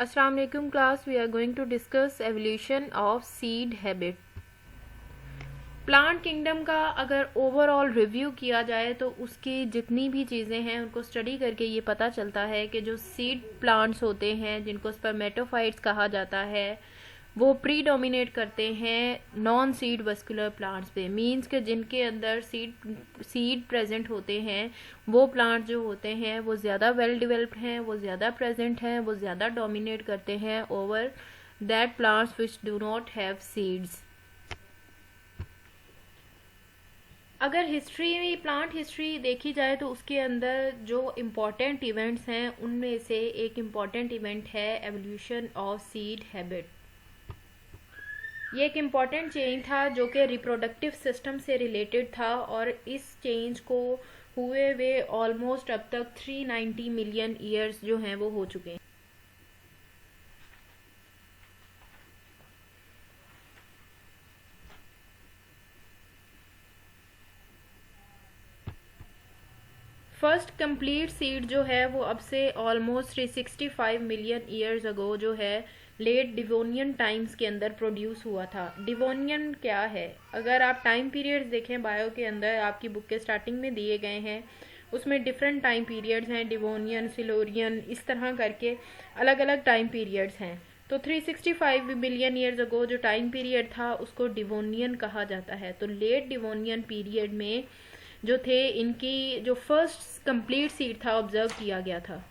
Assalamu alaikum class, we are going to discuss evolution of seed habit. Plant kingdom का अगर overall review किया जाए तो उसकी जितनी भी चीज़ें हैं उनको स्टडी करके ये पता चलता है कि जो सीड प्लांट्स होते हैं जिनको स्पर्मेटोफाइट्स कहा जाता है वो प्रीडोमिनेट करते हैं नॉन सीड वस्कुलर प्लांट्स पे। मींस के जिनके अंदर सीड प्रेजेंट होते हैं वो प्लांट जो होते हैं वो ज़्यादा वेल डेवलप्ड हैं, वो ज़्यादा प्रेजेंट हैं, वो ज़्यादा डोमिनेट करते हैं over that plants which do not have seeds. अगर हिस्ट्री प्लांट हिस्ट्री देखी जाए तो उसके अंदर जो इम्पॉर्टेंट इवेंट्स हैं उनमें से एक इम्पॉर्टेंट इवेंट है एवोल्यूशन ऑफ सीड हैबिट। ये एक इम्पॉर्टेंट चेंज था जो कि रिप्रोडक्टिव सिस्टम से रिलेटेड था और इस चेंज को हुए हुए ऑलमोस्ट अब तक 390 मिलियन ईयर्स जो हैं वो हो चुके हैं। फर्स्ट कंप्लीट सीड जो है वो अब से ऑलमोस्ट 365 मिलियन ईयर्स अगो जो है लेट डिवोनियन टाइम्स के अंदर प्रोड्यूस हुआ था। डिवोनियन क्या है? अगर आप टाइम पीरियड्स देखें बायो के अंदर आपकी बुक के स्टार्टिंग में दिए गए हैं, उसमें डिफरेंट टाइम पीरियड्स हैं, डिवोनियन, सिलोरियन, इस तरह करके अलग अलग टाइम पीरियड्स हैं। तो 365 मिलियन ईयर्स अगो जो टाइम पीरियड था उसको डिवोनियन कहा जाता है। तो लेट डिवोनियन पीरियड में जो थे इनकी जो फर्स्ट कंप्लीट सीड था ऑब्जर्व किया गया था।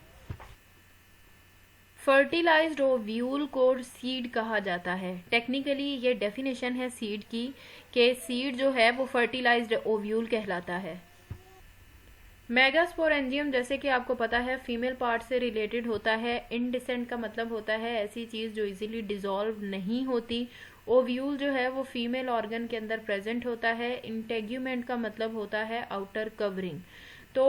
फर्टिलाइज्ड ओव्यूल को सीड कहा जाता है। टेक्निकली ये डेफिनेशन है सीड की कि सीड जो है वो फर्टिलाइज्ड ओव्यूल कहलाता है। मेगास्पोरेंजियम जैसे कि आपको पता है फीमेल पार्ट से रिलेटेड होता है। इनडिसेंट का मतलब होता है ऐसी चीज़ जो इजीली डिसॉल्व नहीं होती। ओव्यूल जो है वो फीमेल ऑर्गन के अंदर प्रेजेंट होता है। इंटेग्यूमेंट का मतलब होता है आउटर कवरिंग। तो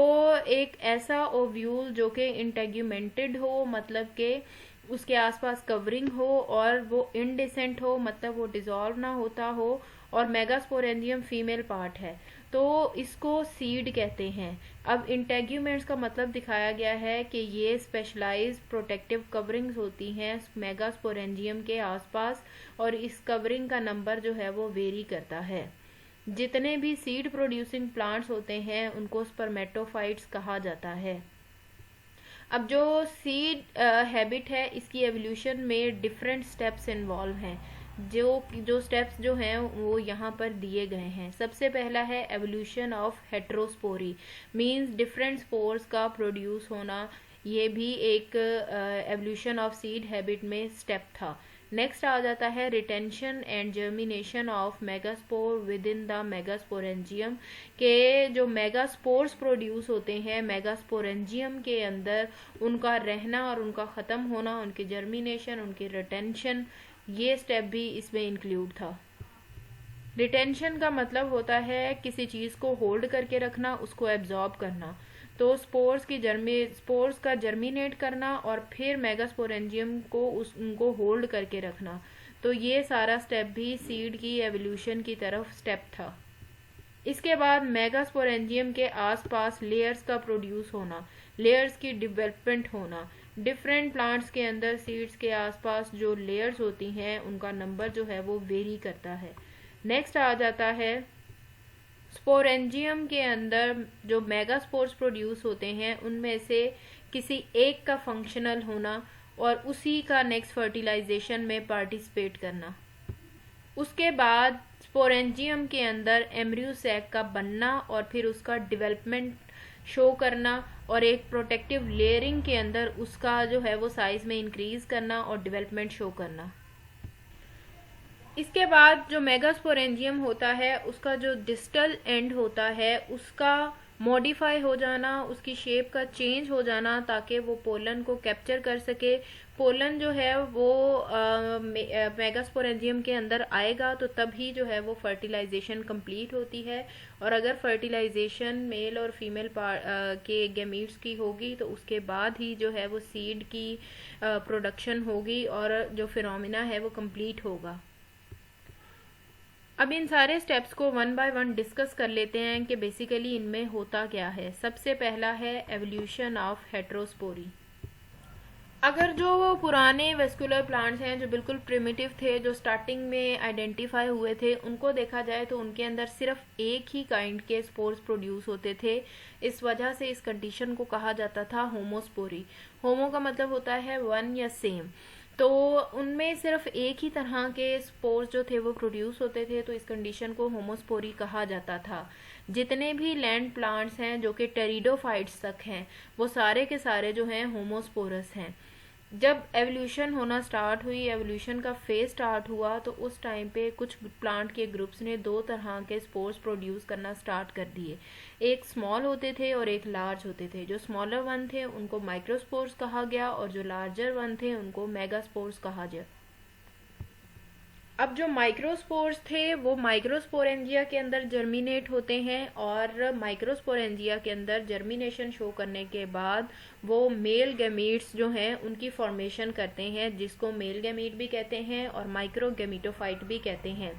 एक ऐसा ओव्यूल जो कि इंटेग्यूमेंटेड हो मतलब कि उसके आसपास कवरिंग हो और वो इनडिसेंट हो मतलब वो डिसॉल्व ना होता हो और मेगास्पोरेंजियम फीमेल पार्ट है तो इसको सीड कहते हैं। अब इंटेग्यूमेंट्स का मतलब दिखाया गया है कि ये स्पेशलाइज्ड प्रोटेक्टिव कवरिंग्स होती हैं मेगास्पोरेंजियम के आसपास और इस कवरिंग का नंबर जो है वो वेरी करता है। जितने भी सीड प्रोड्यूसिंग प्लांट्स होते हैं उनको स्पर्मेटोफाइट्स कहा जाता है। अब जो सीड हैबिट है इसकी एवोल्यूशन में डिफरेंट स्टेप्स इन्वॉल्व हैं। जो स्टेप्स जो हैं वो यहाँ पर दिए गए हैं। सबसे पहला है evolution of heterospory, means different spores का प्रोड्यूस होना। ये भी एक एवोल्यूशन ऑफ सीड हैबिट में स्टेप था। नेक्स्ट आ जाता है retention and germination of megaspore with in the megasporangium के जो मेगास्पोर्स प्रोड्यूस होते हैं मेगास्पोरेंजियम के अंदर उनका रहना और उनका ख़त्म होना, उनकी जर्मिनेशन, उनकी रिटेंशन, ये स्टेप भी इसमें इंक्लूड था। रिटेंशन का मतलब होता है किसी चीज़ को होल्ड करके रखना, उसको एब्जॉर्ब करना। तो स्पोर्स का जर्मिनेट करना और फिर मेगास्पोरेंजियम को उनको होल्ड करके रखना। तो ये सारा स्टेप भी सीड की एवोल्यूशन की तरफ स्टेप था। इसके बाद मेगास्पोरेंजियम के आसपास लेयर्स का प्रोड्यूस होना, लेयर्स की डेवलपमेंट होना। डिफरेंट प्लांट्स के अंदर सीड्स के आसपास जो लेयर्स होती हैं उनका नंबर जो है वो वेरी करता है। नेक्स्ट आ जाता है स्पोरेंजियम के अंदर जो मेगास्पोर्स प्रोड्यूस होते हैं उनमें से किसी एक का फंक्शनल होना और उसी का नेक्स्ट फर्टिलाइजेशन में पार्टिसिपेट करना। उसके बाद स्पोरेंजियम के अंदर एम्ब्रियो सैक का बनना और फिर उसका डेवलपमेंट शो करना और एक प्रोटेक्टिव लेयरिंग के अंदर उसका जो है वो साइज में इंक्रीज करना और डेवलपमेंट शो करना। इसके बाद जो मेगास्पोरेंजियम होता है उसका जो डिस्टल एंड होता है उसका मॉडिफाई हो जाना, उसकी शेप का चेंज हो जाना ताकि वो पोलन को कैप्चर कर सके। पोलन जो है वो मेगास्पोरेंजियम के अंदर आएगा तो तभी जो है वो फर्टिलाइजेशन कंप्लीट होती है और अगर फर्टिलाइजेशन मेल और फीमेल के गैमीट्स की होगी तो उसके बाद ही जो है वो सीड की प्रोडक्शन होगी और जो फिनोमिना है वो कंप्लीट होगा। अब इन सारे स्टेप्स को वन बाय वन डिस्कस कर लेते हैं कि बेसिकली इनमें होता क्या है। सबसे पहला है एवोल्यूशन ऑफ हेट्रोस्पोरी। अगर जो वो पुराने वेस्कुलर प्लांट्स हैं जो बिल्कुल प्रिमिटिव थे, जो स्टार्टिंग में आइडेंटिफाई हुए थे, उनको देखा जाए तो उनके अंदर सिर्फ एक ही काइंड के स्पोर्स प्रोड्यूस होते थे। इस वजह से इस कंडीशन को कहा जाता था होमोस्पोरी। होमो का मतलब होता है वन या सेम, तो उनमें सिर्फ एक ही तरह के स्पोर्स जो थे वो प्रोड्यूस होते थे, तो इस कंडीशन को होमोस्पोरी कहा जाता था। जितने भी लैंड प्लांट्स हैं जो कि टेरिडोफाइट्स तक हैं, वो सारे के सारे जो हैं होमोस्पोरस हैं। जब एवोल्यूशन होना स्टार्ट हुई, एवोल्यूशन का फेज स्टार्ट हुआ, तो उस टाइम पे कुछ प्लांट के ग्रुप्स ने दो तरह के स्पोर्स प्रोड्यूस करना स्टार्ट कर दिए। एक स्मॉल होते थे और एक लार्ज होते थे। जो स्मॉलर वन थे उनको माइक्रोस्पोर्स कहा गया और जो लार्जर वन थे उनको मेगास्पोर्स कहा गया। अब जो माइक्रोस्पोर्स थे वो माइक्रोस्पोरेंजिया के अंदर जर्मिनेट होते हैं, और माइक्रोस्पोरेंजिया के अंदर जर्मिनेशन शो करने के बाद वो मेल गैमीट्स जो हैं उनकी फॉर्मेशन करते हैं, जिसको मेल गैमीट भी कहते हैं और माइक्रो गैमीटोफाइट भी कहते हैं।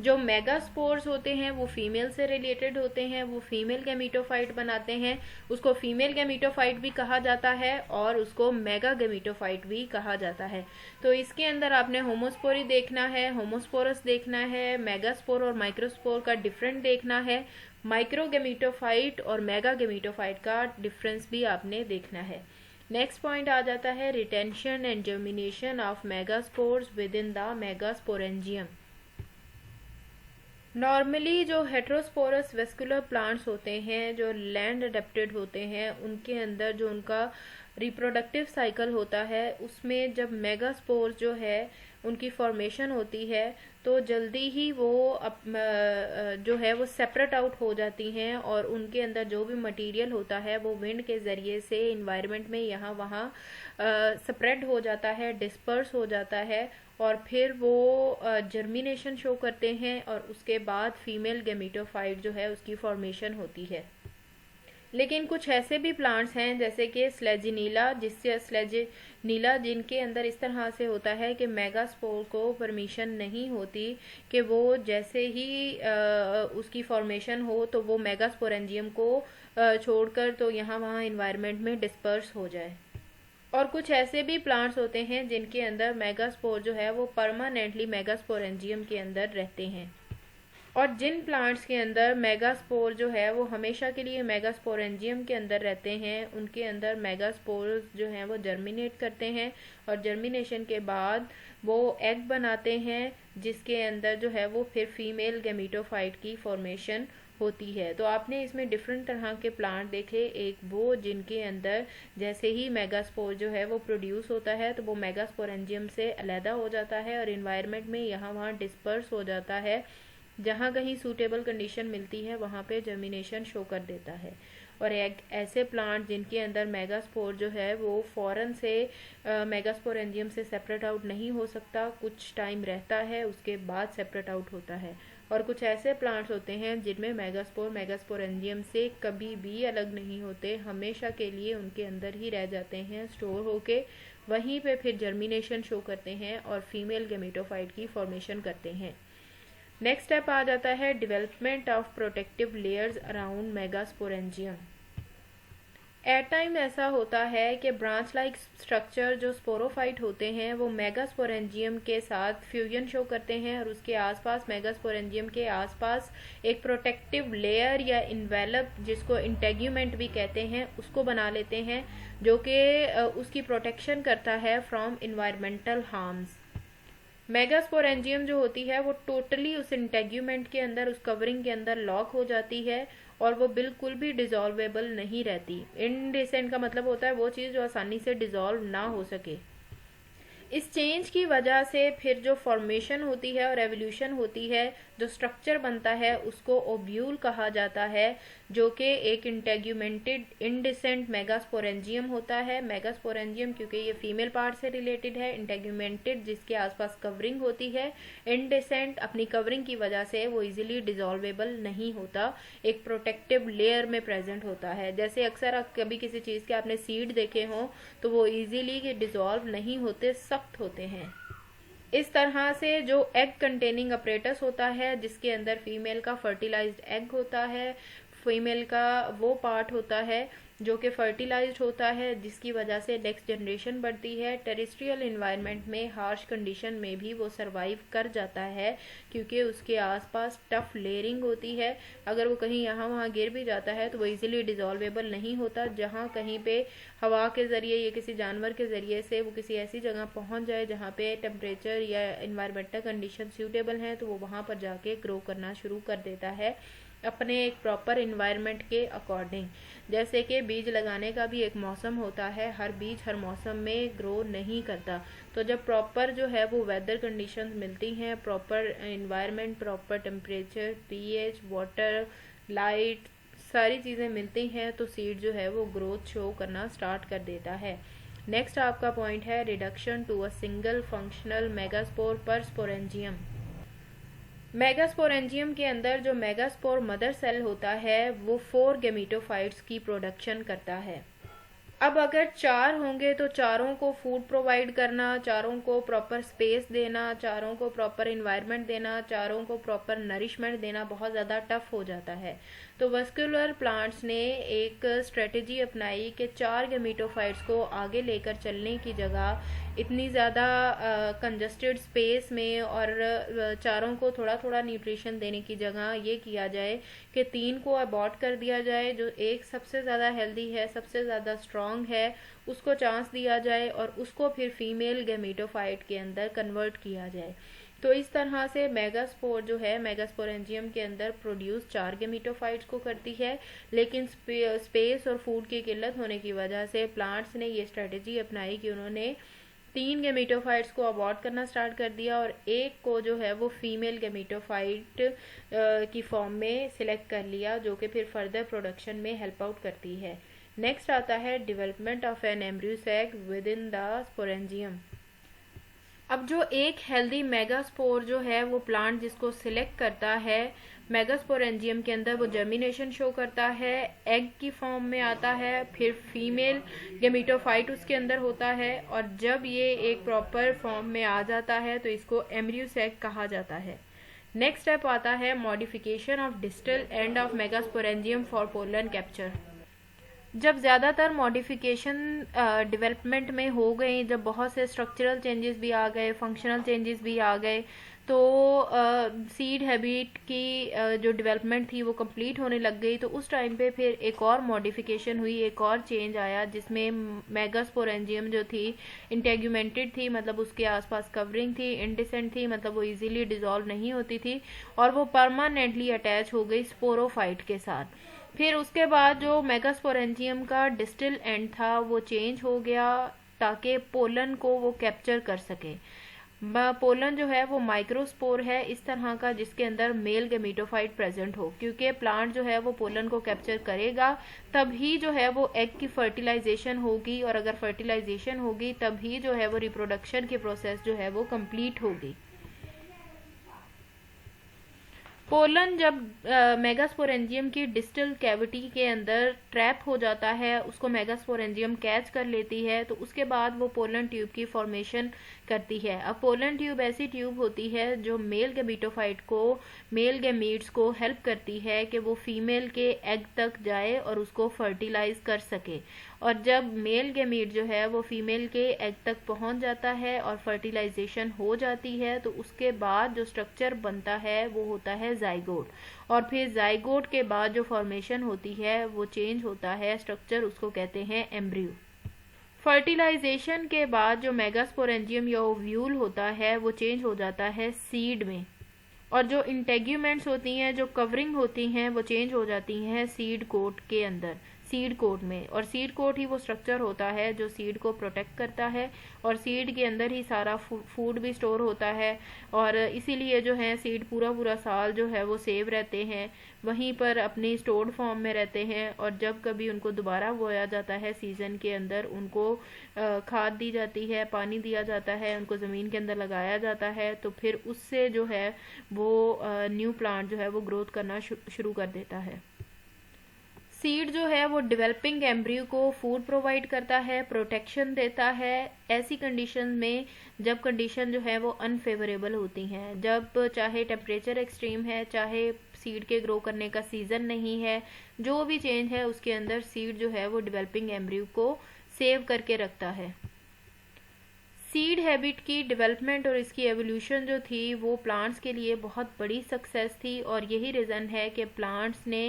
जो मेगास्पोर्स होते हैं वो फीमेल से रिलेटेड होते हैं, वो फीमेल गैमीटोफाइट बनाते हैं। उसको फीमेल गैमीटोफाइट भी कहा जाता है और उसको मेगा गैमीटोफाइट भी कहा जाता है। तो इसके अंदर आपने होमोस्पोरी देखना है, होमोस्पोरस देखना है, मेगास्पोर और माइक्रोस्पोर का डिफरेंट देखना है, माइक्रो गैमीटोफाइट और मेगा गैमीटोफाइट का डिफरेंस भी आपने देखना है। नेक्स्ट पॉइंट आ जाता है retention and germination of megaspores with in the megasporangium. Normally जो हेट्रोस्पोरस वेस्कुलर प्लांट्स होते हैं, जो लैंड अडेप्टेड होते हैं, उनके अंदर जो उनका रिप्रोडक्टिव साइकिल होता है, उसमें जब मेगास्पोर्स जो है उनकी फॉर्मेशन होती है तो जल्दी ही वो जो है वो सेपरेट आउट हो जाती हैं, और उनके अंदर जो भी मटेरियल होता है वो विंड के ज़रिए से इन्वायरमेंट में यहाँ वहाँ स्प्रेड हो जाता है, डिस्पर्स हो जाता है, और फिर वो जर्मिनेशन शो करते हैं और उसके बाद फीमेल गैमीटोफाइट जो है उसकी फॉर्मेशन होती है। लेकिन कुछ ऐसे भी प्लांट्स हैं जैसे कि स्लेजिनीला जिनके अंदर इस तरह से होता है कि मेगास्पोर को परमिशन नहीं होती कि वो जैसे ही उसकी फॉर्मेशन हो तो वो मेगास्पोरेंजियम को छोड़कर तो यहाँ वहाँ इन्वायरमेंट में डिस्पर्स हो जाए। और कुछ ऐसे भी प्लांट्स होते हैं जिनके अंदर मेगास्पोर जो है वो परमानेंटली मेगास्पोरेंजियम के अंदर रहते हैं। और जिन प्लांट्स के अंदर मेगास्पोर जो है वो हमेशा के लिए मेगास्पोरेंजियम के अंदर रहते हैं, उनके अंदर मेगास्पोर जो हैं वो जर्मिनेट करते हैं, और जर्मिनेशन के बाद वो एग बनाते हैं जिसके अंदर जो है वो फिर फीमेल गैमीटोफाइट की फॉर्मेशन होती है। तो आपने इसमें डिफरेंट तरह के प्लांट देखे, एक वो जिनके अंदर जैसे ही मेगास्पोर जो है वो प्रोड्यूस होता है तो वो मेगास्पोरेंजियम से अलहदा हो जाता है और इन्वायरमेंट में यहाँ वहाँ डिस्पर्स हो जाता है, जहाँ कहीं सूटेबल कंडीशन मिलती है वहाँ पे जर्मिनेशन शो कर देता है। और एक ऐसे प्लांट जिनके अंदर मेगास्पोर जो है वो फौरन से मेगास्पोरेंजियम से सेपरेट आउट नहीं हो सकता, कुछ टाइम रहता है उसके बाद सेपरेट आउट होता है। और कुछ ऐसे प्लांट्स होते हैं जिनमें मेगास्पोर मेगास्पोरेंजियम से कभी भी अलग नहीं होते, हमेशा के लिए उनके अंदर ही रह जाते हैं स्टोर होके, वहीं पे फिर जर्मिनेशन शो करते हैं और फीमेल गैमीटोफाइट की फॉर्मेशन करते हैं। नेक्स्ट स्टेप आ जाता है development of protective layers around megasporangium. At time ऐसा होता है कि ब्रांच लाइक स्ट्रक्चर जो स्पोरोफाइट होते हैं वो मेगास्पोरेंजियम के साथ फ्यूजन शो करते हैं और उसके आसपास मेगास्पोरेंजियम के आसपास एक प्रोटेक्टिव लेयर या इन्वेलप जिसको इंटेग्यूमेंट भी कहते हैं उसको बना लेते हैं, जो कि उसकी प्रोटेक्शन करता है फ्रॉम इन्वायरमेंटल हार्म्स। मेगास्पोरेंजियम जो होती है वो टोटली उस इंटेग्यूमेंट के अंदर, उस कवरिंग के अंदर लॉक हो जाती है और वो बिल्कुल भी डिजॉल्वेबल नहीं रहती। इनडिसेंट का मतलब होता है वो चीज़ जो आसानी से डिजॉल्व ना हो सके। इस चेंज की वजह से फिर जो फॉर्मेशन होती है और एवोल्यूशन होती है, जो स्ट्रक्चर बनता है उसको ओब्यूल कहा जाता है, जो कि एक इंटेग्यूमेंटेड इनडिसेंट मेगास्पोरेंजियम होता है। मेगास्पोरेंजियम क्योंकि ये फीमेल पार्ट से रिलेटेड है, इंटेग्यूमेंटेड जिसके आसपास कवरिंग होती है, इनडिसेंट अपनी कवरिंग की वजह से वो इजीली डिजॉल्वेबल नहीं होता, एक प्रोटेक्टिव लेयर में प्रेजेंट होता है। जैसे अक्सर कभी किसी चीज़ के आपने सीड देखे हों तो वो इजीली डिजॉल्व नहीं होते, सख्त होते हैं। इस तरह से जो एग कंटेनिंग अपरेटस होता है जिसके अंदर फीमेल का फर्टिलाइज्ड एग होता है, फीमेल का वो पार्ट होता है जो कि फर्टिलाइज्ड होता है, जिसकी वजह से नेक्स्ट जनरेशन बढ़ती है। टेरेस्ट्रियल इन्वायरमेंट में हार्श कंडीशन में भी वो सरवाइव कर जाता है, क्योंकि उसके आसपास टफ लेयरिंग होती है। अगर वो कहीं यहाँ वहाँ गिर भी जाता है तो वो इजीली डिजॉल्वेबल नहीं होता। जहाँ कहीं पे हवा के ज़रिए या किसी जानवर के ज़रिए से वो किसी ऐसी जगह पहुँच जाए जहाँ पे टेम्परेचर या इन्वायरमेंटल कंडीशन सूटेबल हैं, तो वो वहाँ पर जाके ग्रो करना शुरू कर देता है अपने एक प्रॉपर इन्वायरमेंट के अकॉर्डिंग। जैसे कि बीज लगाने का भी एक मौसम होता है, हर बीज हर मौसम में ग्रो नहीं करता। तो जब प्रॉपर जो है वो वेदर कंडीशंस मिलती हैं, proper environment, proper temperature, pH, water, light, सारी चीज़ें मिलती हैं, तो सीड जो है वो ग्रोथ शो करना स्टार्ट कर देता है। नेक्स्ट आपका पॉइंट है reduction to a single functional megaspore per sporangium. Megasporangium के अंदर जो मेगास्पोर मदर सेल होता है वो 4 गेमेटोफाइट्स की प्रोडक्शन करता है। अब अगर 4 होंगे तो चारों को फूड प्रोवाइड करना, चारों को प्रॉपर स्पेस देना, चारों को प्रॉपर इन्वायरमेंट देना, चारों को प्रॉपर नरिशमेंट देना बहुत ज़्यादा टफ हो जाता है। तो वस्कुलर प्लांट्स ने एक स्ट्रेटजी अपनाई कि 4 गेमेटोफाइट्स को आगे लेकर चलने की जगह इतनी ज़्यादा कंजस्टेड स्पेस में और चारों को थोड़ा थोड़ा न्यूट्रिशन देने की जगह ये किया जाए कि 3 को अबॉर्ट कर दिया जाए, जो एक सबसे ज़्यादा हेल्दी है, सबसे ज़्यादा स्ट्रॉन्ग है, उसको चांस दिया जाए और उसको फिर फीमेल गेमेटोफाइट के अंदर कन्वर्ट किया जाए। तो इस तरह से मेगास्पोर जो है मेगास्पोरेंजियम के अंदर प्रोड्यूस 4 गेमेटोफाइट्स को करती है, लेकिन स्पेस और फूड की किल्लत होने की वजह से प्लांट्स ने ये स्ट्रेटजी अपनाई कि उन्होंने 3 गेमेटोफाइट्स को अबॉर्ट करना स्टार्ट कर दिया और एक को जो है वो फीमेल गेमेटोफाइट की फॉर्म में सिलेक्ट कर लिया, जो कि फिर फर्दर प्रोडक्शन में हेल्प आउट करती है। नेक्स्ट आता है development of an embryo sac within the sporangium. अब जो एक हेल्दी मेगास्पोर जो है वो प्लांट जिसको सिलेक्ट करता है मेगास्पोरेंजियम के अंदर, वो जर्मिनेशन शो करता है, एग की फॉर्म में आता है, फिर फीमेल गेमेटोफाइट उसके अंदर होता है और जब ये एक प्रॉपर फॉर्म में आ जाता है तो इसको एम्ब्रियो सैक कहा जाता है। नेक्स्ट स्टेप आता है modification of distal end of megasporangium for pollen capture. जब ज़्यादातर मॉडिफिकेशन डेवलपमेंट में हो गई, जब बहुत से स्ट्रक्चरल चेंजेस भी आ गए, फंक्शनल चेंजेस भी आ गए, तो सीड हैबिट की जो डेवलपमेंट थी वो कंप्लीट होने लग गई। तो उस टाइम पे फिर एक और मॉडिफिकेशन हुई, एक और चेंज आया जिसमें मेगास्पोरेंजियम जो थी इंटेग्यूमेंटेड थी, मतलब उसके आसपास कवरिंग थी, इंडिसेंट थी, मतलब वो इजीली डिसॉल्व नहीं होती थी और वो परमानेंटली अटैच हो गई स्पोरोफाइट के साथ। फिर उसके बाद जो मेगास्पोरेंजियम का डिस्टल एंड था वो चेंज हो गया ताकि पोलन को वो कैप्चर कर सके। पोलन जो है वो माइक्रोस्पोर है इस तरह का जिसके अंदर मेल गेमेटोफाइट प्रेजेंट हो, क्योंकि प्लांट जो है वो पोलन को कैप्चर करेगा तभी जो है वो एग की फर्टिलाइजेशन होगी, और अगर फर्टिलाइजेशन होगी तभी जो है वो रिप्रोडक्शन की प्रोसेस जो है वो कंप्लीट होगी। पोलन जब मेगास्पोरेंजियम की डिस्टल कैविटी के अंदर ट्रैप हो जाता है, उसको मेगास्पोरेंजियम कैच कर लेती है, तो उसके बाद वो पोलन ट्यूब की फॉर्मेशन करती है। अब पोलन ट्यूब ऐसी ट्यूब होती है जो मेल गेमेटोफाइट को, मेल गैमीट्स को हेल्प करती है कि वो फीमेल के एग तक जाए और उसको फर्टिलाइज कर सके। और जब मेल गैमीट जो है वो फीमेल के एग तक पहुंच जाता है और फर्टिलाइजेशन हो जाती है, तो उसके बाद जो स्ट्रक्चर बनता है वो होता है जाइगोट, और फिर जाइगोट के बाद जो फॉर्मेशन होती है वो चेंज होता है स्ट्रक्चर, उसको कहते हैं एम्ब्रियो। फर्टिलाइजेशन के बाद जो मेगास्पोरेंजियम या ओव्यूल होता है वो चेंज हो जाता है सीड में, और जो इंटेग्यूमेंट्स होती हैं, जो कवरिंग होती हैं, वो चेंज हो जाती हैं सीड कोट के अंदर, सीड कोट में। और सीड कोट ही वो स्ट्रक्चर होता है जो सीड को प्रोटेक्ट करता है, और सीड के अंदर ही सारा फूड भी स्टोर होता है, और इसीलिए जो है सीड पूरा पूरा साल जो है वो सेव रहते हैं, वहीं पर अपनी स्टोर्ड फॉर्म में रहते हैं। और जब कभी उनको दोबारा बोया जाता है सीजन के अंदर, उनको खाद दी जाती है, पानी दिया जाता है, उनको ज़मीन के अंदर लगाया जाता है, तो फिर उससे जो है वो न्यू प्लांट जो है वो ग्रोथ करना शुरू कर देता है। सीड जो है वो डेवलपिंग एम्ब्रियो को फूड प्रोवाइड करता है, प्रोटेक्शन देता है ऐसी कंडीशन में जब कंडीशन जो है वो अनफेवरेबल होती हैं, जब चाहे टेम्परेचर एक्सट्रीम है, चाहे सीड के ग्रो करने का सीजन नहीं है, जो भी चेंज है उसके अंदर सीड जो है वो डेवलपिंग एम्ब्रियो को सेव करके रखता है। सीड हैबिट की डेवलपमेंट और इसकी एवोल्यूशन जो थी वो प्लांट्स के लिए बहुत बड़ी सक्सेस थी, और यही रीज़न है कि प्लांट्स ने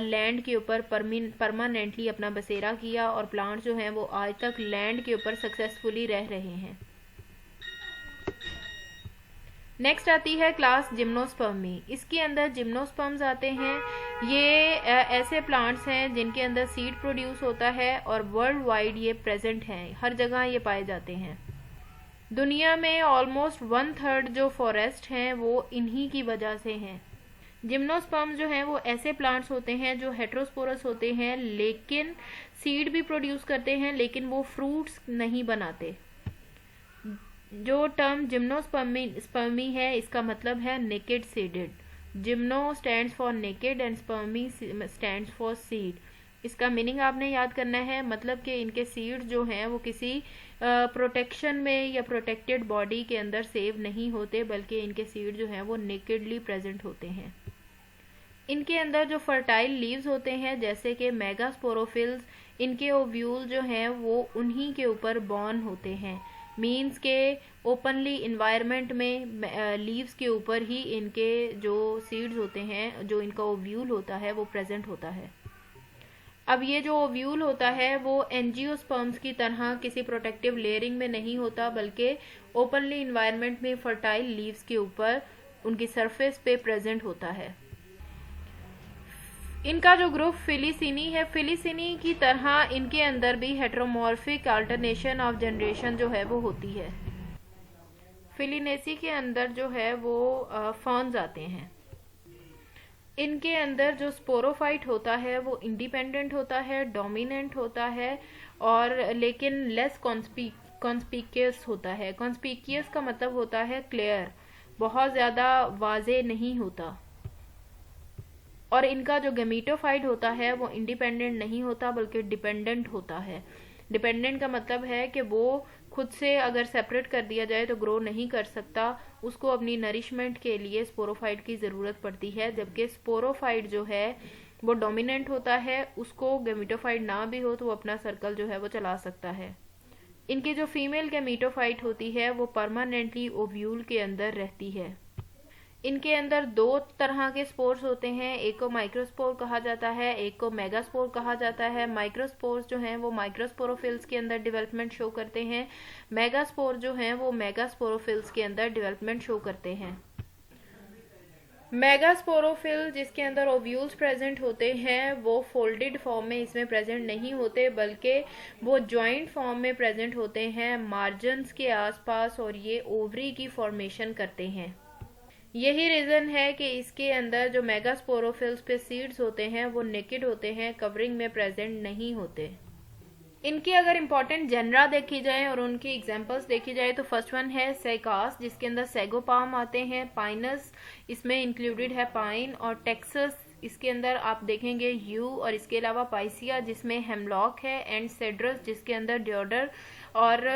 लैंड के ऊपर परमानेंटली अपना बसेरा किया, और प्लांट्स जो हैं वो आज तक लैंड के ऊपर सक्सेसफुली रह रहे हैं। नेक्स्ट आती है क्लास जिम्नोस्पर्मी। इसके अंदर जिम्नोस्पर्म्स आते हैं। ये ऐसे प्लांट्स हैं जिनके अंदर सीड प्रोड्यूस होता है और वर्ल्ड वाइड ये प्रेजेंट हैं, हर जगह ये पाए जाते हैं। दुनिया में ऑलमोस्ट 1/3 जो फॉरेस्ट हैं वो इन्हीं की वजह से हैं। जिम्नोस्पर्म्स जो हैं वो ऐसे प्लांट्स होते हैं जो हेट्रोस्पोरस होते हैं, लेकिन सीड भी प्रोड्यूस करते हैं, लेकिन वो फ्रूट्स नहीं बनाते। जो टर्म जिम्नोस्पर्मी है इसका मतलब है naked seeded. Gymno stands for naked and sperma stands for seed. इसका मीनिंग आपने याद करना है, मतलब कि इनके सीड्स जो हैं वो किसी प्रोटेक्शन में या प्रोटेक्टेड बॉडी के अंदर सेव नहीं होते, बल्कि इनके सीड जो हैं वो नेकेडली प्रेजेंट होते हैं। इनके अंदर जो फर्टाइल लीव्स होते हैं जैसे कि मेगास्पोरोफिल्स, इनके ओव्यूल जो हैं वो उन्हीं के ऊपर बॉर्न होते हैं। मीन्स के ओपनली इन्वायरमेंट में लीव्स के ऊपर ही इनके जो सीड्स होते हैं, जो इनका ओव्यूल होता है वो प्रेजेंट होता है। अब ये जो ओव्यूल होता है वो एंजियोस्पर्म्स की तरह किसी प्रोटेक्टिव लेयरिंग में नहीं होता, बल्कि ओपनली इन्वायरमेंट में फर्टाइल लीव्स के ऊपर उनकी सरफेस पे प्रेजेंट होता है। इनका जो ग्रुप फिलिसिनी है, फिलिसिनी की तरह इनके अंदर भी हेट्रोमॉर्फिक अल्टरनेशन ऑफ जनरेशन जो है वो होती है। फिलिनेसी के अंदर जो है वो फर्न्स आते हैं। इनके अंदर जो स्पोरोफाइट होता है वो इंडिपेंडेंट होता है, डोमिनेंट होता है, और लेकिन लेस कॉन्स्पिकियस होता है। कॉन्स्पिकियस का मतलब होता है क्लियर, बहुत ज़्यादा वाजे नहीं होता। और इनका जो गैमीटोफाइट होता है वो इंडिपेंडेंट नहीं होता बल्कि डिपेंडेंट होता है। डिपेंडेंट का मतलब है कि वो खुद से अगर सेपरेट कर दिया जाए तो ग्रो नहीं कर सकता, उसको अपनी नरिशमेंट के लिए स्पोरोफाइट की ज़रूरत पड़ती है। जबकि स्पोरोफाइट जो है वो डोमिनेंट होता है, उसको गैमीटोफाइट ना भी हो तो वो अपना सर्कल जो है वो चला सकता है। इनकी जो फीमेल गैमीटोफाइट होती है वो परमानेंटली ओव्यूल के अंदर रहती है। इनके अंदर 2 तरह के स्पोर्स होते हैं, एक को माइक्रोस्पोर कहा जाता है, एक को मेगास्पोर कहा जाता है। माइक्रोस्पोर्स जो हैं वो माइक्रोस्पोरोफिल्स के अंदर डेवलपमेंट शो करते हैं, मेगास्पोर जो हैं वो मेगास्पोरोफिल्स के अंदर डेवलपमेंट शो करते हैं। मेगास्पोरोफिल जिसके अंदर ओव्यूल्स प्रेजेंट होते हैं वो फोल्डेड फॉर्म में इसमें प्रेजेंट नहीं होते, बल्कि वो जॉइंट फॉर्म में प्रेजेंट होते हैं मार्जिन्स के आसपास, और ये ओवरी की फॉर्मेशन करते हैं। यही रीजन है कि इसके अंदर जो मेगास्पोरोफिल्स पे सीड्स होते हैं वो नेकेड होते हैं, कवरिंग में प्रेजेंट नहीं होते। इनकी अगर इम्पोर्टेंट जेनरा देखी जाए और उनकी एग्जांपल्स देखी जाए तो फर्स्ट वन है सैकास, जिसके अंदर सैगोपाम आते हैं। पाइनस इसमें इंक्लूडेड है पाइन, और टेक्सस इसके अंदर आप देखेंगे यू, और इसके अलावा पाइसिया जिसमें हेमलॉक है, एंड सेड्रस जिसके अंदर डियोडर और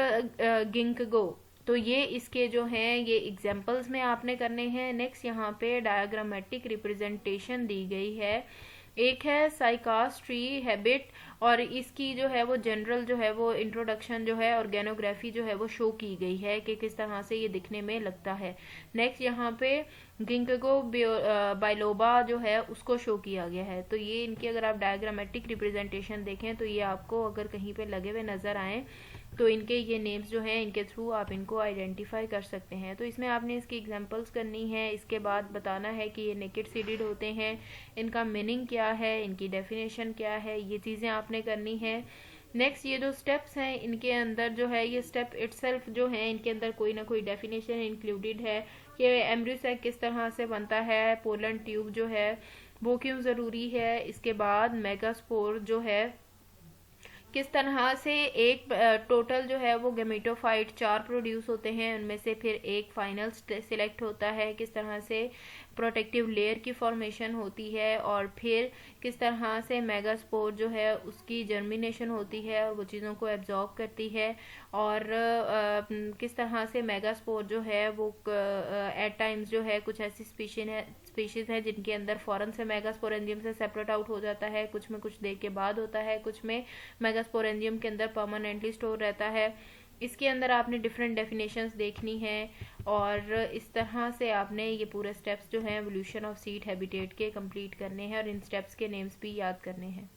गिंकगो। तो ये इसके जो हैं ये एग्जाम्पल्स में आपने करने हैं। नेक्स्ट यहाँ पे डायग्रामेटिक रिप्रेजेंटेशन दी गई है। एक है साइकास ट्री हैबिट, और इसकी जो है वो जनरल जो है वो इंट्रोडक्शन जो है ऑर्गेनोग्राफी जो है वो शो की गई है कि किस तरह से ये दिखने में लगता है। नेक्स्ट यहाँ पे गिंकगो बाइलोबा जो है उसको शो किया गया है। तो ये इनकी अगर आप डायग्रामेटिक रिप्रेजेंटेशन देखें तो ये आपको अगर कहीं पे लगे हुए नजर आए तो इनके ये नेम्स जो हैं इनके थ्रू आप इनको आइडेंटिफाई कर सकते हैं। तो इसमें आपने इसकी एग्जांपल्स करनी है, इसके बाद बताना है कि ये नेकेड सीडेड होते हैं, इनका मीनिंग क्या है, इनकी डेफिनेशन क्या है, ये चीज़ें आपने करनी है। नेक्स्ट ये जो स्टेप्स हैं इनके अंदर जो है ये स्टेप इटसेल्फ जो है इनके अंदर कोई ना कोई डेफिनेशन इंक्लूडेड है कि एम्ब्रियो सैक किस तरह से बनता है, पोलन ट्यूब जो है वो क्यों ज़रूरी है, इसके बाद मेगास्पोर जो है किस तरह से एक टोटल जो है वो गैमेटोफाइट 4 प्रोड्यूस होते हैं, उनमें से फिर एक फाइनल सिलेक्ट होता है, किस तरह से प्रोटेक्टिव लेयर की फॉर्मेशन होती है, और फिर किस तरह से मेगास्पोर जो है उसकी जर्मिनेशन होती है और वो चीज़ों को एब्जॉर्ब करती है, और किस तरह से मेगास्पोर जो है वो एट टाइम्स जो है कुछ ऐसी स्पीशीज है जिनके अंदर फौरन से मेगास्पोरेंजियम से सेपरेट आउट हो जाता है, कुछ में कुछ देर के बाद होता है, कुछ में मेगास्पोरेंजियम के अंदर परमानेंटली स्टोर रहता है। इसके अंदर आपने डिफरेंट डेफिनेशंस देखनी है, और इस तरह से आपने ये पूरे स्टेप्स जो हैं एवोल्यूशन ऑफ सीड हैबिटेट के कंप्लीट करने हैं, और इन स्टेप्स के नेम्स भी याद करने हैं।